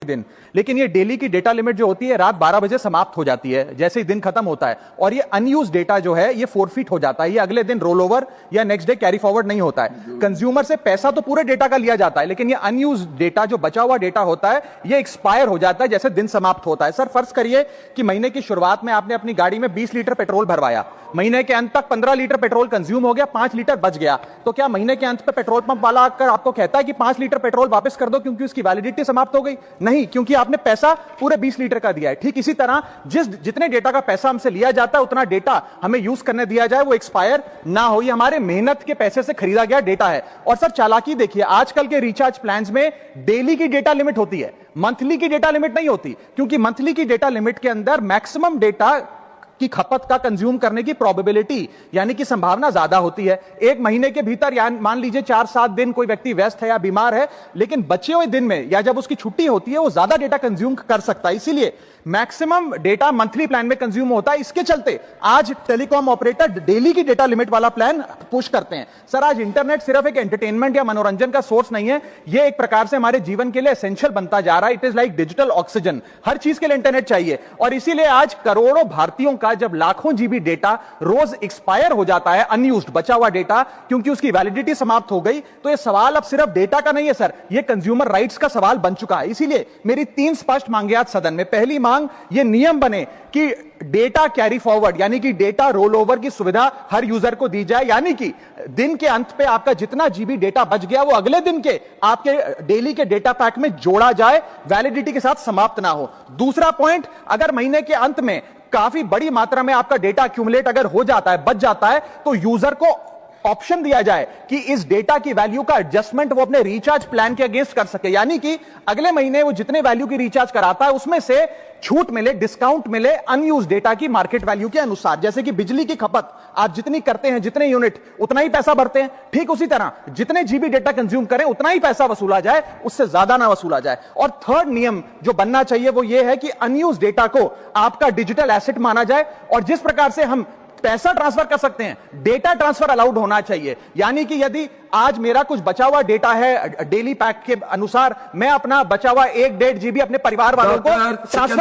दिन। लेकिन ये डेली की डेटा लिमिट जो होती है रात 12 बजे समाप्त हो जाती है जैसे ही दिन खत्म होता है, और ये अनयूज डेटा जो है ये फोरफिट हो जाता है, ये अगले दिन रोल ओवर या नेक्स्ट डे कैरी फॉरवर्ड नहीं होता है। कंज्यूमर से पैसा तो पूरे डेटा का लिया जाता है, लेकिन ये अनयूज डेटा जो बचा हुआ डेटा होता है ये एक्सपायर हो जाता है जैसे दिन समाप्त होता है। सर फर्ज करिए कि महीने की शुरुआत में आपने अपनी गाड़ी में 20 लीटर पेट्रोल भरवाया, महीने के अंत तक 15 लीटर पेट्रोल कंज्यूम हो गया, 5 लीटर बच गया, तो क्या महीने के अंत पे पेट्रोल पंप वाला आकर आपको कहता है कि 5 लीटर पेट्रोल वापस कर दो क्योंकि उसकी वैलिडिटी समाप्त हो गई? नहीं, क्योंकि आपने पैसा पूरे 20 लीटर का दिया है। ठीक इसी तरह जितने डेटा का पैसा हमसे लिया जाता है उतना डेटा हमें यूज करने दिया जाए, वो एक्सपायर ना हो। ये हमारे मेहनत के पैसे से खरीदा गया डेटा है। और सर चालाकी देखिए, आजकल के रिचार्ज प्लान्स में डेली की डेटा लिमिट होती है, मंथली की डेटा लिमिट नहीं होती, क्योंकि मंथली की डेटा लिमिट के अंदर मैक्सिमम डेटा की खपत का कंज्यूम करने की प्रोबेबिलिटी यानी कि संभावना ज्यादा होती है। एक महीने के भीतर या मान लीजिए 4-7 दिन कोई व्यक्ति व्यस्त है या बीमार है, लेकिन बचे हुए दिन में या जब उसकी छुट्टी होती है वो ज्यादा डेटा कंज्यूम कर सकता है, इसीलिए मैक्सिमम डेटा मंथली प्लान में कंज्यूम होता है। इसके चलते आज टेलीकॉम ऑपरेटर डेली की डेटा लिमिट वाला प्लान पुश करते हैं। सर आज इंटरनेट सिर्फ एक एंटरटेनमेंट या मनोरंजन का सोर्स नहीं है, यह एक प्रकार से हमारे जीवन के लिए एसेंशियल बनता जा रहा है। It is like digital oxygen, हर चीज के लिए इंटरनेट चाहिए। और इसीलिए आज करोड़ों भारतीयों का जब लाखों जीबी डेटा रोज एक्सपायर हो जाता है, अनयूज्ड बचा हुआ डेटा, क्योंकि उसकी वैलिडिटी समाप्त हो गई, तो यह सवाल अब सिर्फ डेटा का नहीं है सर, यह कंज्यूमर राइट्स का सवाल बन चुका है। इसीलिए मेरी 3 स्पष्ट मांगे आज सदन में। पहली मांग, ये नियम बने कि डेटा कैरी फॉरवर्ड यानी कि डेटा रोल ओवर की सुविधा हर यूजर को दी जाए, यानी कि दिन के अंत पे आपका जितना जीबी डेटा बच गया वो अगले दिन के आपके डेली के डेटा पैक में जोड़ा जाए, वैलिडिटी के साथ समाप्त ना हो। दूसरा पॉइंट, अगर महीने के अंत में काफी बड़ी मात्रा में आपका डेटा एक्यूमुलेट अगर हो जाता है, बच जाता है, तो यूजर को ऑप्शन दिया जाए कि इस डेटा की वैल्यू का एडजस्टमेंट वो अपने रिचार्ज प्लान के अगेंस्ट कर सके, यानी कि अगले महीने वो जितने वैल्यू की रिचार्ज कराता है उसमें से छूट मिले, डिस्काउंट मिले अनयूज डेटा की मार्केट वैल्यू के अनुसार। जैसे कि बिजली की खपत आप जितनी करते हैं, जितने यूनिट, उतना ही पैसा भरते हैं, ठीक उसी तरह जितने जीबी डेटा कंज्यूम करें उतना ही पैसा वसूला जाए, उससे ज्यादा ना वसूला जाए। और थर्ड नियम जो बनना चाहिए वो ये है कि अनयूज डेटा को आपका डिजिटल एसेट माना जाए, और जिस प्रकार से हम पैसा ट्रांसफर कर सकते हैं, डेटा ट्रांसफर अलाउड होना चाहिए। यानी कि यदि आज मेरा कुछ बचा हुआ डेटा है डेली पैक के अनुसार, मैं अपना बचा हुआ 1-1.5 जीबी अपने परिवार वालों को ट्रांसफर